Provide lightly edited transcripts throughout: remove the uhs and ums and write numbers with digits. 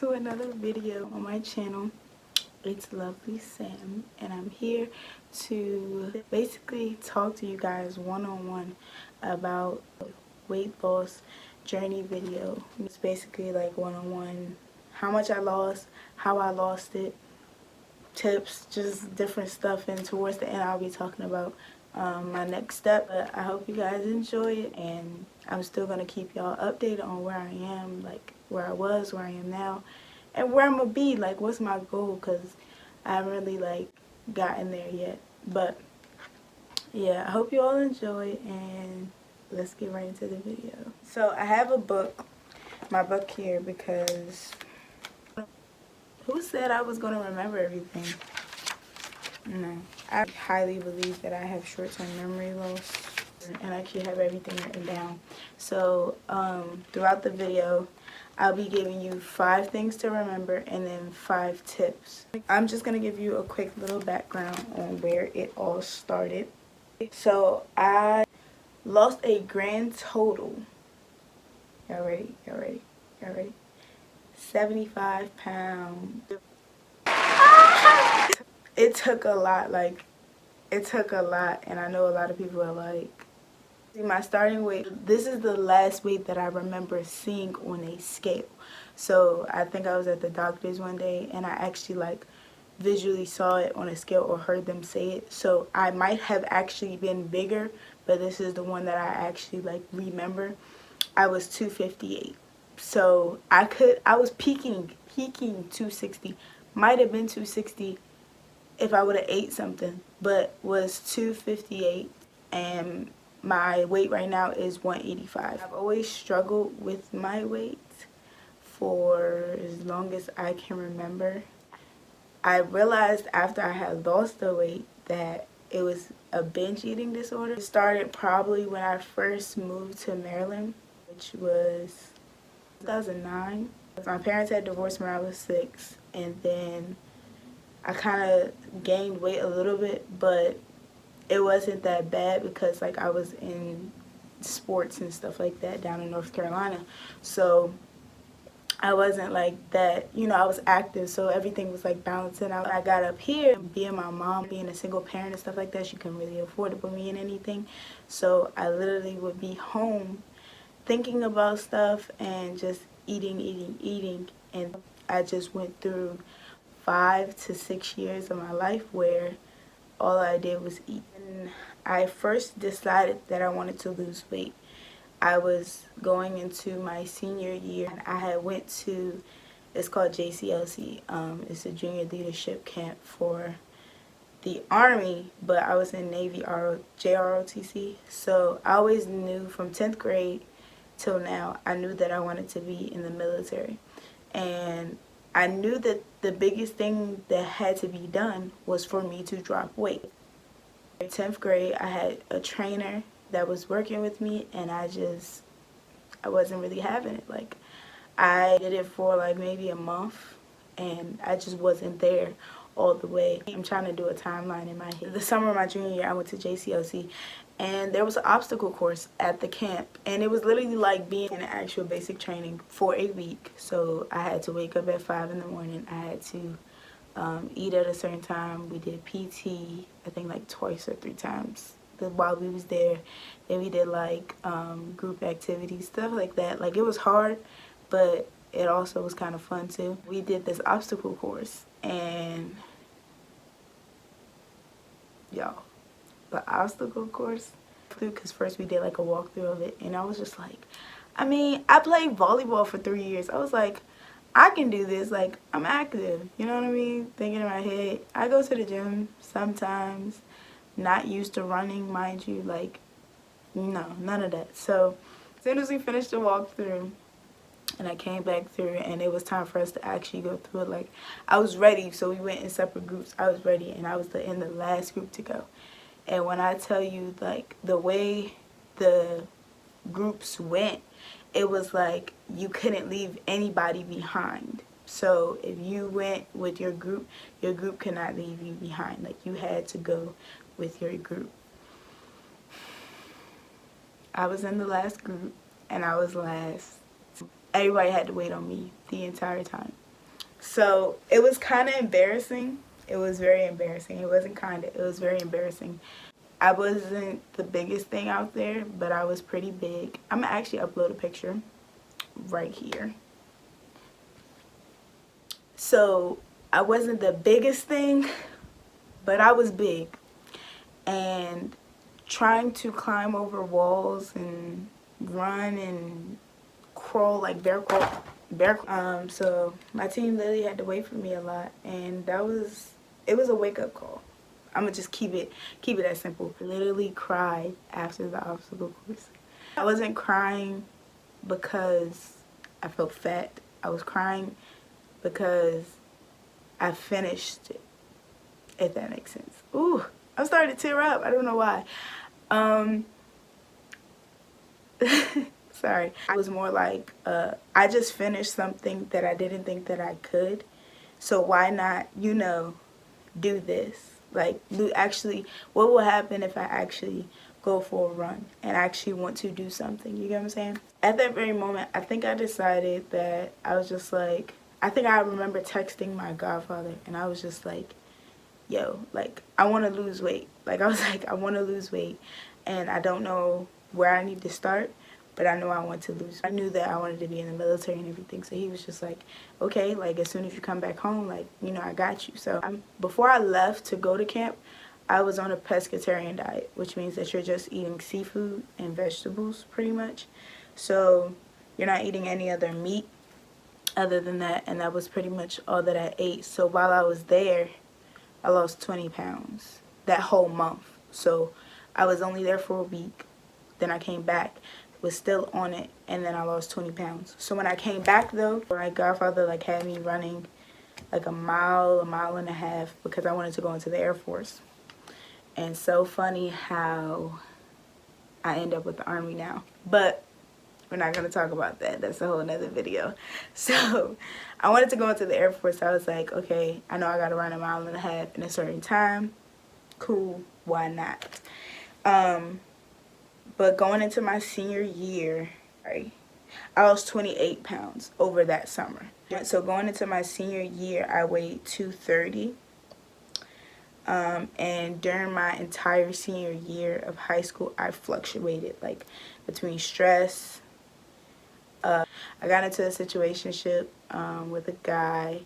to another video on my channel. It's Lovely Sam, and I'm here to basically talk to you guys one-on-one about weight loss journey video. It's basically like one-on-one, how much I lost, how I lost it, tips, just different stuff, and towards the end I'll be talking about my next step. But I hope you guys enjoy it, and I'm still gonna keep y'all updated on where I am, like where I was, where I am now, and where I'm gonna be, like what's my goal, because I haven't really like gotten there yet. But yeah, I hope you all enjoy, and let's get right into the video. So I have a book, my book here, because who said I was gonna remember everything? No, I highly believe that I have short-term memory loss, and I actually have everything written down. So throughout the video, I'll be giving you 5 things to remember and then 5 tips. I'm just going to give you a quick little background on where it all started. So I lost a grand total, y'all ready, 75 pounds. It took a lot, and I know a lot of people are like, my starting weight, this is the last weight that I remember seeing on a scale. So I think I was at the doctor's one day, and I actually like visually saw it on a scale or heard them say it. So I might have actually been bigger, but this is the one that I actually like remember. I was 258. So I was peaking 260. Might have been 260 if I would have ate something, but was 258, and my weight right now is 185. I've always struggled with my weight for as long as I can remember. I realized after I had lost the weight that it was a binge eating disorder. It started probably when I first moved to Maryland, which was 2009. My parents had divorced when I was 6, and then I kind of gained weight a little bit, but it wasn't that bad because like I was in sports and stuff like that down in North Carolina. So I wasn't like that, I was active, so everything was like balancing out. I got up here, being my mom, being a single parent and stuff like that, she couldn't really afford to put me in anything. So I literally would be home thinking about stuff and just eating. And I just went through 5 to 6 years of my life where all I did was eat. And I first decided that I wanted to lose weight. I was going into my senior year, and I had went to, it's called JCLC. It's a junior leadership camp for the Army, but I was in Navy JROTC. So I always knew from 10th grade till now, I knew that I wanted to be in the military. And I knew that the biggest thing that had to be done was for me to drop weight. In 10th grade, I had a trainer that was working with me, and I wasn't really having it. Like, I did it for like maybe a month, and I just wasn't there all the way. I'm trying to do a timeline in my head. The summer of my junior year, I went to JCLC, and there was an obstacle course at the camp, and it was literally like being in actual basic training for a week. So I had to wake up at 5 in the morning. I had to eat at a certain time. We did PT, I think like twice or 3 times while we was there. Then we did like group activities, stuff like that. Like, it was hard, but it also was kind of fun too. We did this obstacle course, and y'all, the obstacle course, because first we did like a walkthrough of it, and I was just like, I played volleyball for 3 years. I was like, I can do this. Like, I'm active, you know what I mean? Thinking in my head, I go to the gym sometimes, not used to running, mind you, like, no, none of that. So as soon as we finished the walkthrough, and I came back through, and it was time for us to actually go through it, like, I was ready. So we went in separate groups. I was ready, and I was in the last group to go. And when I tell you, like, the way the groups went, it was like you couldn't leave anybody behind. So if you went with your group could not leave you behind. Like, you had to go with your group. I was in the last group, and I was last. Everybody had to wait on me the entire time. So it was kind of embarrassing. It was very embarrassing. It wasn't kind of, it was very embarrassing. I wasn't the biggest thing out there, but I was pretty big. I'm gonna actually upload a picture right here. So I wasn't the biggest thing, but I was big. And trying to climb over walls and run and crawl like bear crawl. So my team literally had to wait for me a lot, and it was a wake-up call. I'm gonna just keep it that simple. I literally cried after the obstacle course. I wasn't crying because I felt fat. I was crying because I finished it, if that makes sense. Ooh, I'm starting to tear up. I don't know why. Sorry. I was more like, I just finished something that I didn't think that I could. So why not, you know, do this? Like, actually, what will happen if I actually go for a run and actually want to do something? You get what I'm saying? At that very moment, I think I decided that I was just like, I think I remember texting my godfather, and I was just like, yo, like, I want to lose weight. Like, I was like, I want to lose weight, and I don't know where I need to start, but I know I want to lose. I knew that I wanted to be in the military and everything, so he was just like, okay, like, as soon as you come back home, like, you know, I got you. So before I left to go to camp, I was on a pescatarian diet, which means that you're just eating seafood and vegetables, pretty much. So you're not eating any other meat other than that, and that was pretty much all that I ate. So while I was there, I lost 20 pounds that whole month. So I was only there for a week. Then I came back, was still on it, and then I lost 20 pounds. So when I came back though, my godfather like had me running like a mile and a half because I wanted to go into the Air Force. And so funny how I end up with the Army now. But we're not going to talk about that. That's a whole nother video. So I wanted to go into the Air Force. I was like, okay, I know I got to run a mile and a half in a certain time. Cool, why not? But going into my senior year, right, I lost 28 pounds over that summer. So going into my senior year, I weighed 230. And during my entire senior year of high school, I fluctuated like between stress. I got into a situationship with a guy,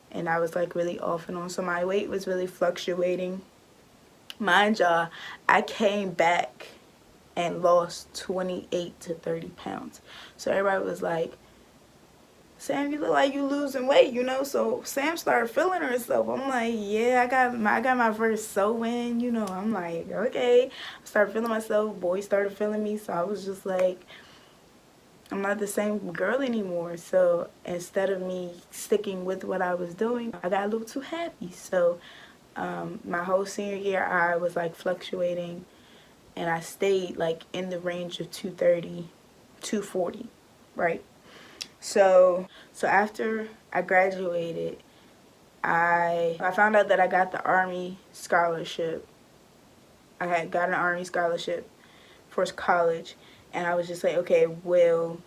and I was like really off and on. So my weight was really fluctuating. Mind y'all, I came back and lost 28 to 30 pounds. So everybody was like, Sam, you look like you losing weight, you know? So Sam started feeling herself. I'm like, yeah, I got my first sew in, you know. I'm like, okay. I started feeling myself. Boys started feeling me. So I was just like, I'm not the same girl anymore. So instead of me sticking with what I was doing, I got a little too happy. So my whole senior year, I was like fluctuating, and I stayed like in the range of 230, 240, right? So after I graduated, I found out that I got the Army scholarship. I had got an Army scholarship for college, and I was just like, okay, well,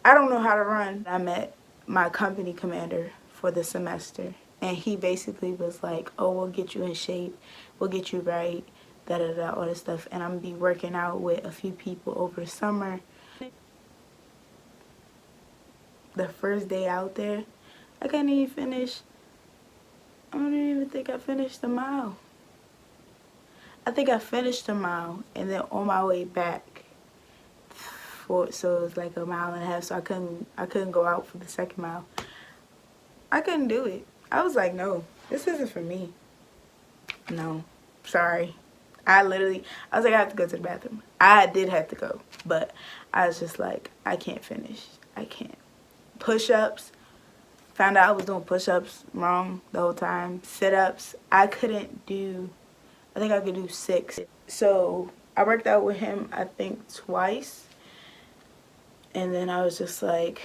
I don't know how to run. I met my company commander for the semester, and he basically was like, oh, we'll get you in shape, we'll get you right, da-da-da, all this stuff, and I'm gonna be working out with a few people over the summer. The first day out there, I couldn't even finish, I don't even think I finished the mile. I think I finished the mile, and then on my way back, so it was like a mile and a half, so I couldn't go out for the second mile. I couldn't do it. I was like, no, this isn't for me. No, sorry. I was like, I have to go to the bathroom. I did have to go, but I was just like, I can't finish. I can't. Push-ups, found out I was doing push-ups wrong the whole time. Sit-ups, I couldn't do, I think I could do 6. So I worked out with him, I think, twice. And then I was just like,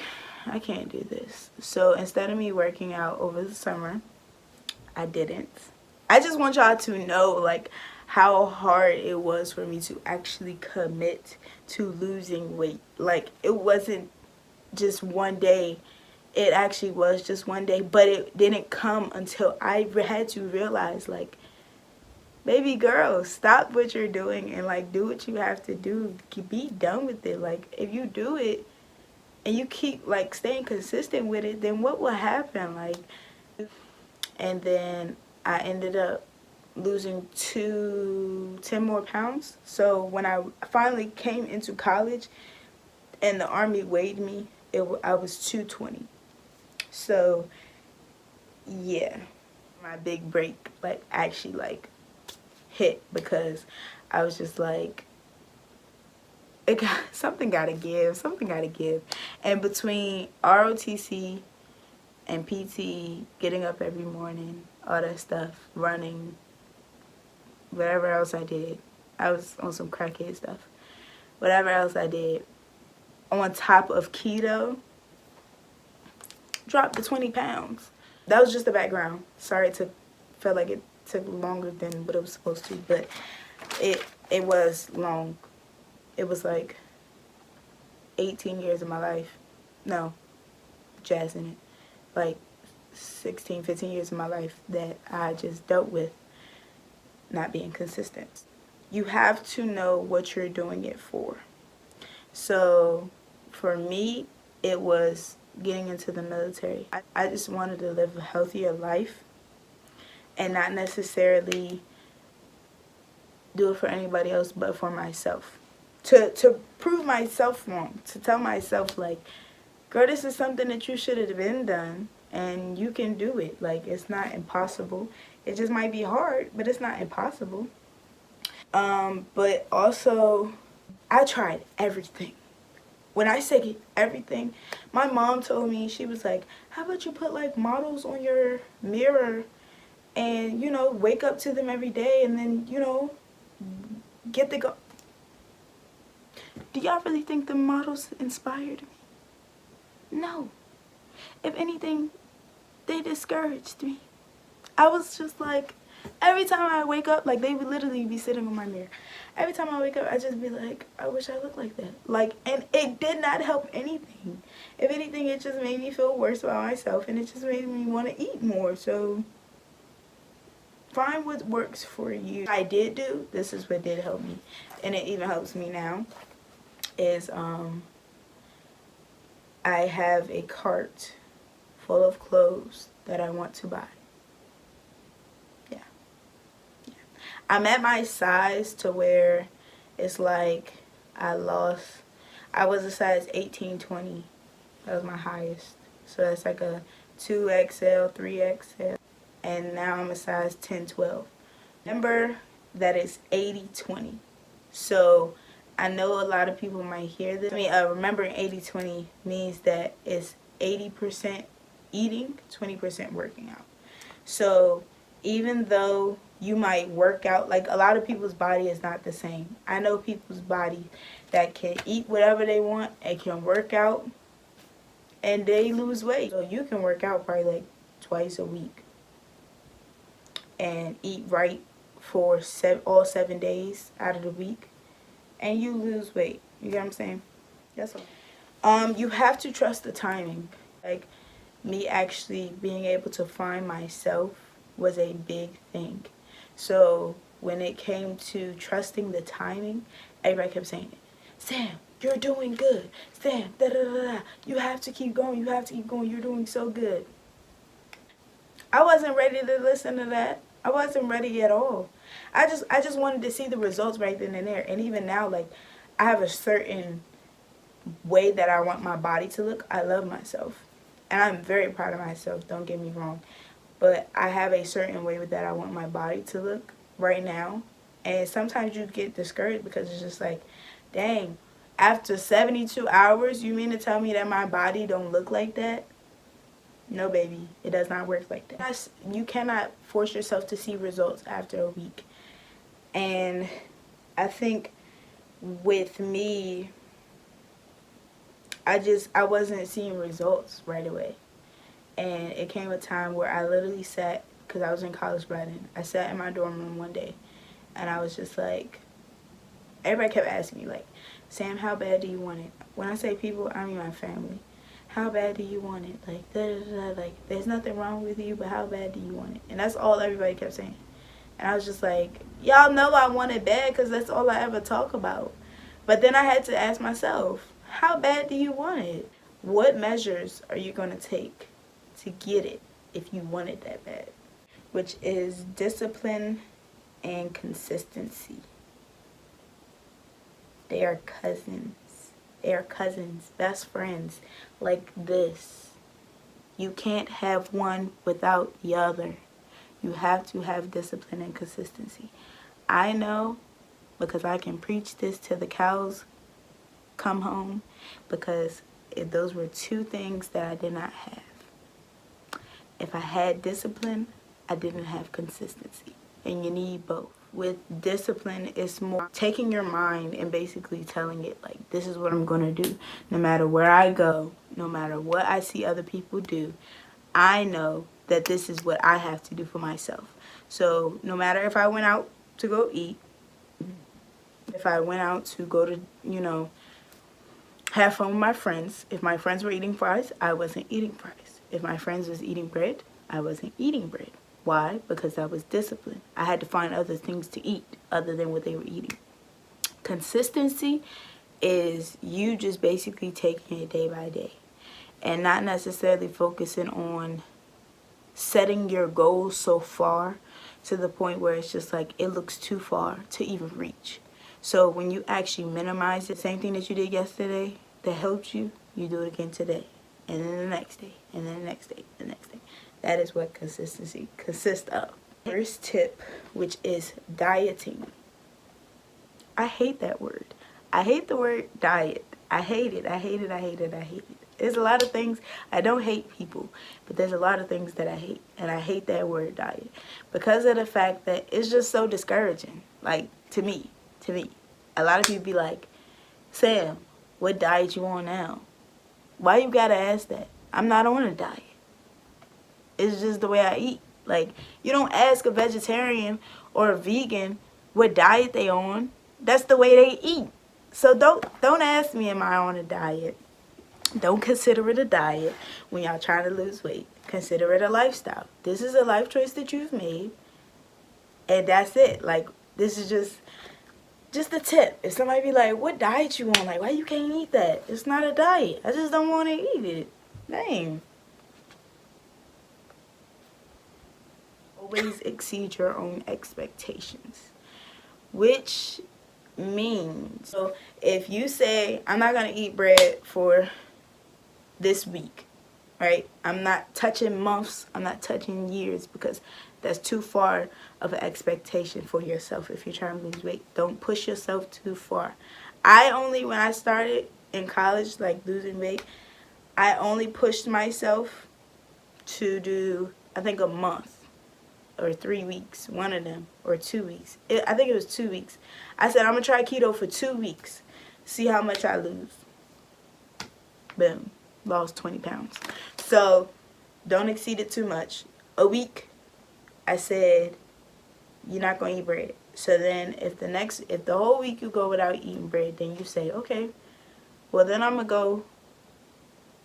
I can't do this. So instead of me working out over the summer, I didn't. I just want y'all to know, like, how hard it was for me to actually commit to losing weight. Like, it wasn't just one day. it actually was just one day, but it didn't come until I had to realize, like, baby girl, stop what you're doing and, like, do what you have to do. Be done with it. Like, if you do it and you keep, like, staying consistent with it, then what will happen? Like, and then I ended up losing 10 more pounds. So when I finally came into college and the army weighed me, I was 220. So yeah, my big break, like, actually, like, hit, because I was just like, something gotta give. And between ROTC and PT, getting up every morning, all that stuff, running, whatever else I did, I was on some crackhead stuff. Whatever else I did, on top of keto, dropped to 20 pounds. That was just the background. Sorry, felt like it took longer than what it was supposed to, but it was long. It was like 18 years of my life. No, jazzing it. Like 16, 15 years of my life that I just dealt with not being consistent. You have to know what you're doing it for. So for me, it was getting into the military. I just wanted to live a healthier life and not necessarily do it for anybody else but for myself. To prove myself wrong, to tell myself, like, girl, this is something that you should have been done and you can do it. Like, it's not impossible. It just might be hard, but it's not impossible. But also, I tried everything. When I say everything, my mom told me, she was like, how about you put, like, models on your mirror and, you know, wake up to them every day and then, you know, get the go. Do y'all really think the models inspired me? No. If anything, they discouraged me. I was just like, every time I wake up, like, they would literally be sitting on my mirror. Every time I wake up, I just be like, I wish I looked like that. Like, and it did not help anything. If anything, it just made me feel worse about myself, and it just made me want to eat more. So find what works for you. I did do, this is what did help me, and it even helps me now, is I have a cart full of clothes that I want to buy. Yeah. I'm at my size to where it's like I was a size 18-20. That was my highest. So that's like a 2XL, 3XL. And now I'm a size 10-12. Remember that it's 80-20. So I know a lot of people might hear this. I mean, remembering 80-20 means that it's 80% eating, 20% working out. So even though you might work out, like, a lot of people's body is not the same. I know people's body that can eat whatever they want and can work out and they lose weight. So you can work out probably like twice a week and eat right for all 7 days out of the week, and you lose weight. You get what I'm saying? That's all. You have to trust the timing. Like, me actually being able to find myself was a big thing. So when it came to trusting the timing, everybody kept saying, Sam, you're doing good. Sam, da da da da. You have to keep going. You have to keep going. You're doing so good. I wasn't ready to listen to that. I wasn't ready at all. I just wanted to see the results right then and there. And even now, like, I have a certain way that I want my body to look. I love myself. And I'm very proud of myself, don't get me wrong. But I have a certain way that I want my body to look right now. And sometimes you get discouraged because it's just like, dang, after 72 hours, you mean to tell me that my body don't look like that? No, baby, it does not work like that. You cannot force yourself to see results after a week. And I think with me, I wasn't seeing results right away. And it came a time where I literally sat, because I was in college writing, I sat in my dorm room one day, and I was just like, everybody kept asking me, like, Sam, how bad do you want it? When I say people, I mean my family. how bad do you want it? Like, da, da, da, like, there's nothing wrong with you, but how bad do you want it? And that's all everybody kept saying. And I was just like, y'all know I want it bad because that's all I ever talk about. But then I had to ask myself, how bad do you want it? What measures are you going to take to get it if you want it that bad? Which is discipline and consistency. They are cousins. They are cousins, best friends, like this. You can't have one without the other. You have to have discipline and consistency. I know because I can preach this till the cows come home, because those were two things that I did not have. If I had discipline, I didn't have consistency. And you need both. With discipline, it's more taking your mind and basically telling it, like, this is what I'm going to do. No matter where I go, no matter what I see other people do, I know that this is what I have to do for myself. So no matter if I went out to go eat, if I went out to go to, have fun with my friends, if my friends were eating fries, I wasn't eating fries. If my friends was eating bread, I wasn't eating bread. Why? Because that was discipline. I had to find other things to eat other than what they were eating. Consistency is you just basically taking it day by day and not necessarily focusing on setting your goals so far to the point where it's just like it looks too far to even reach. So when you actually minimize the same thing that you did yesterday that helped you, you do it again today, and then the next day, and then the next day, the next day. That is what consistency consists of. First tip, which is dieting. I hate that word. I hate the word diet. I hate it. I hate it. I hate it. I hate it. There's a lot of things. I don't hate people, but there's a lot of things that I hate. And I hate that word diet because of the fact that it's just so discouraging. Like, to me. A lot of people be like, Sam, what diet you on now? Why you gotta ask that? I'm not on a diet. It's just the way I eat. Like, you don't ask a vegetarian or a vegan what diet they on. That's the way they eat. So don't ask me, am I on a diet? Don't consider it a diet when y'all trying to lose weight. Consider it a lifestyle. This is a life choice that you've made, and that's it. Like, this is just a tip. If somebody be like, what diet you on? Like, why you can't eat that? It's not a diet. I just don't want to eat it. Dang. Always exceed your own expectations, which means, so if you say, I'm not going to eat bread for this week, right? I'm not touching months. I'm not touching years, because that's too far of an expectation for yourself if you're trying to lose weight. Don't push yourself too far. When I started in college, like, losing weight, I only pushed myself to do, I think, a month or 3 weeks, one of them, or 2 weeks. I think it was 2 weeks. I said, I'm going to try keto for 2 weeks, see how much I lose. Boom. Lost 20 pounds. So don't exceed it too much. A week, I said, you're not going to eat bread. So then if the whole week you go without eating bread, then you say, okay, well then I'm going to go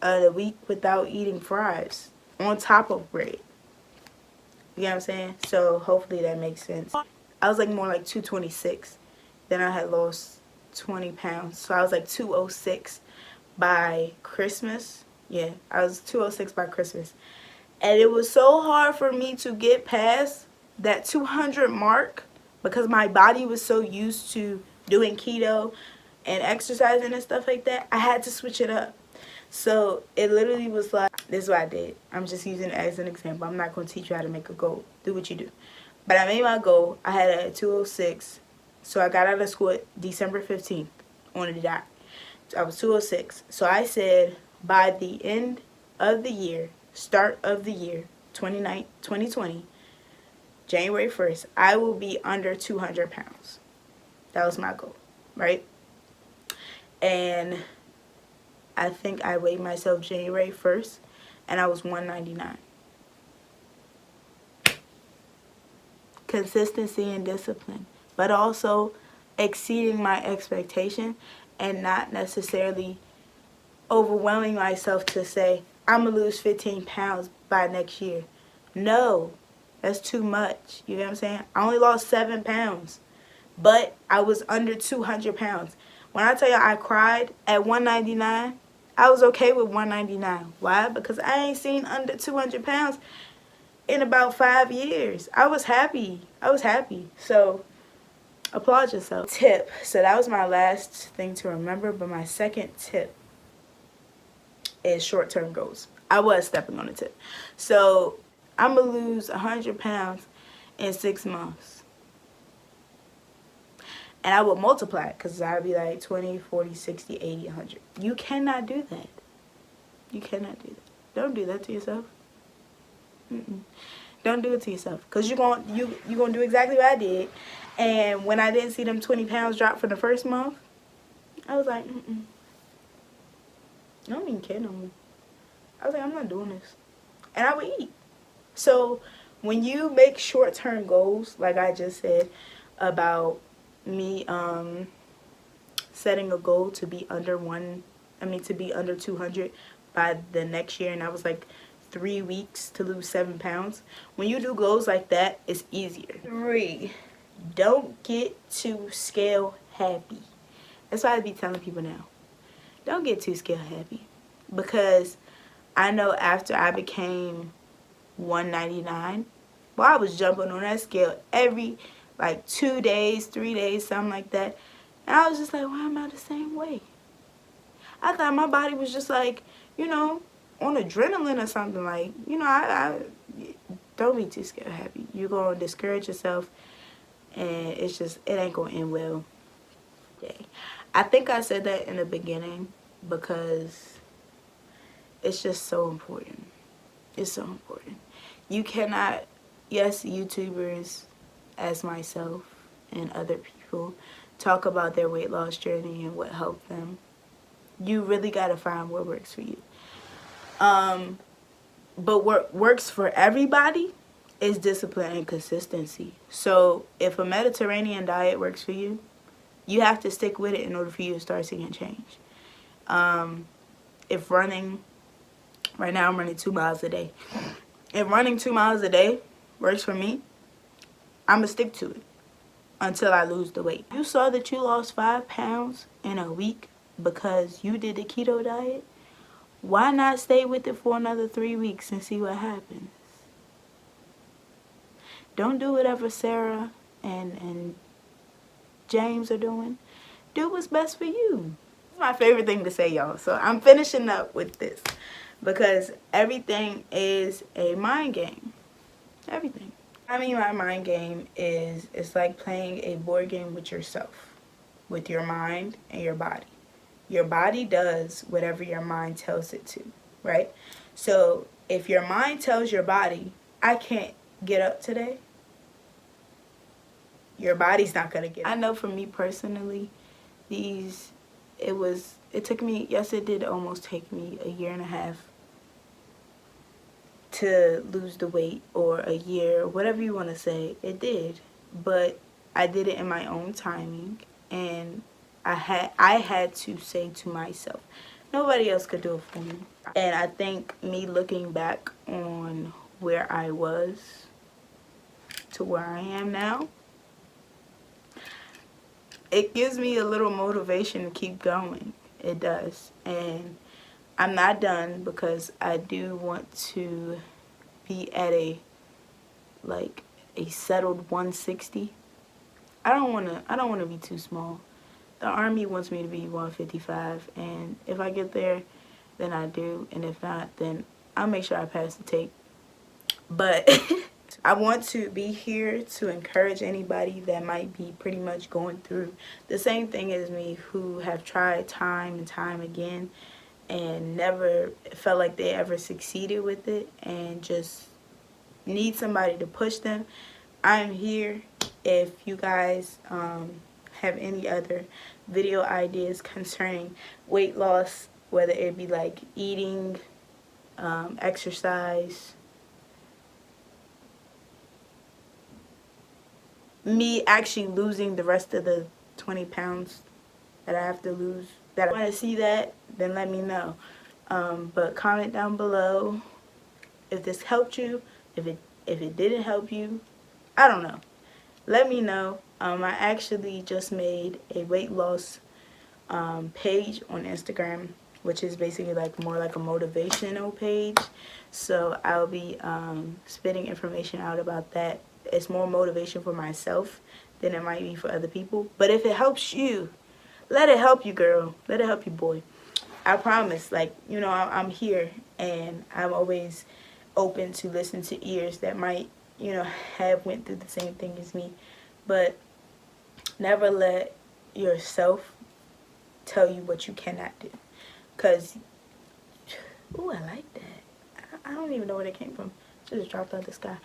a week without eating fries on top of bread. You know what I'm saying? So hopefully that makes sense. I was like more like 226. Then I had lost 20 pounds. So I was like 206 by Christmas. Yeah, I was 206 by Christmas. And it was so hard for me to get past that 200 mark because my body was so used to doing keto and exercising and stuff like that. I had to switch it up. So it literally was like, this is what I did. I'm just using it as an example. I'm not going to teach you how to make a goal. Do what you do. But I made my goal. I had it at 206. So I got out of school December 15th on a dot. So I was 206. So I said by the end of the year, start of the year, 2020, January 1st, I will be under 200 pounds. That was my goal, right? And I think I weighed myself January 1st, and I was 199. Consistency and discipline, but also exceeding my expectation and not necessarily overwhelming myself to say, I'm going to lose 15 pounds by next year. No, that's too much. You know what I'm saying? I only lost 7 pounds, but I was under 200 pounds. When I tell you I cried at 199, I was okay with 199. Why? Because I ain't seen under 200 pounds in about 5 years. I was happy. I was happy. So applaud yourself. Tip. So that was my last thing to remember, but my second tip is short-term goals. I was stepping on a tip. So I'm going to lose 100 pounds in 6 months. And I would multiply it because I would be like 20, 40, 60, 80, 100. You cannot do that. You cannot do that. Don't do that to yourself. Don't do it to yourself, because you're going to do exactly what I did. And when I didn't see them 20 pounds drop for the first month, I was like, I don't even care no more. I was like, I'm not doing this. And I would eat. So when you make short-term goals, like I just said about me setting a goal to be under 200 by the next year, and I was like 3 weeks to lose 7 pounds. When you do goals like that, it's easier. 3, don't get too scale happy. That's why I be telling people now. Don't get too scale happy. Because I know after I became 199, well, I was jumping on that scale every like 2 days, 3 days, something like that. And I was just like, why am I the same way? I thought my body was just like, you know, on adrenaline or something. Like, you know, I don't be too scared happy. You're going to discourage yourself, and it's just, it ain't going to end well. I think I said that in the beginning because it's just so important. It's so important. You cannot, yes, YouTubers as myself and other people talk about their weight loss journey and what helped them. You really got to find what works for you. But what works for everybody is discipline and consistency. So if a Mediterranean diet works for you, you have to stick with it in order for you to start seeing change. If running, right now I'm running 2 miles a day. If running 2 miles a day works for me, I'm going to stick to it until I lose the weight. You saw that you lost 5 pounds in a week because you did the keto diet. Why not stay with it for another 3 weeks and see what happens? Don't do whatever Sarah and James are doing. Do what's best for you. It's my favorite thing to say, y'all. So I'm finishing up with this because everything is a mind game. Everything. I mean, my mind game is, it's like playing a board game with yourself, with your mind and your body. Your body does whatever your mind tells it to, right? So if your mind tells your body, I can't get up today, your body's not going to get up. I know for me personally, it took me, yes, it did almost take me a year and a half to lose the weight, or a year, whatever you want to say. It did, but I did it in my own timing, and I had to say to myself, nobody else could do it for me. And I think me looking back on where I was to where I am now, it gives me a little motivation to keep going. It does. And I'm not done, because I do want to be at a settled 160. I don't want to be too small. The Army wants me to be 155, and if I get there, then I do, and if not, then I'll make sure I pass the tape. But I want to be here to encourage anybody that might be pretty much going through the same thing as me, who have tried time and time again and never felt like they ever succeeded with it, and just need somebody to push them. I'm here. If you guys have any other video ideas concerning weight loss, whether it be like eating, exercise, me actually losing the rest of the 20 pounds that I have to lose that I want to see that, then let me know. But comment down below if this helped you, if it didn't help you. I don't know. Let me know. I actually just made a weight loss page on Instagram, which is basically like more like a motivational page. So I'll be spitting information out about that. It's more motivation for myself than it might be for other people. But if it helps you, let it help you, girl. Let it help you, boy. I promise. Like, you know, I'm here, and I'm always open to listen to ears that might, you know, have went through the same thing as me. But never let yourself tell you what you cannot do. Because, ooh, I like that. I don't even know where that came from. It just dropped out of the sky.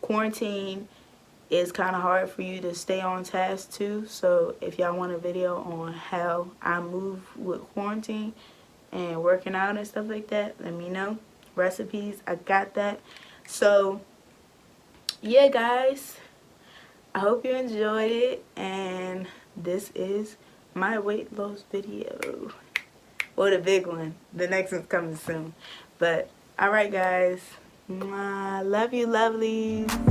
Quarantine is kind of hard for you to stay on task too. So if y'all want a video on how I move with quarantine and working out and stuff like that, let me know. Recipes, I got that. So yeah, guys, I hope you enjoyed it, and this is my weight loss video. Well, the big one. The next one's coming soon. But alright, guys, love you, lovelies.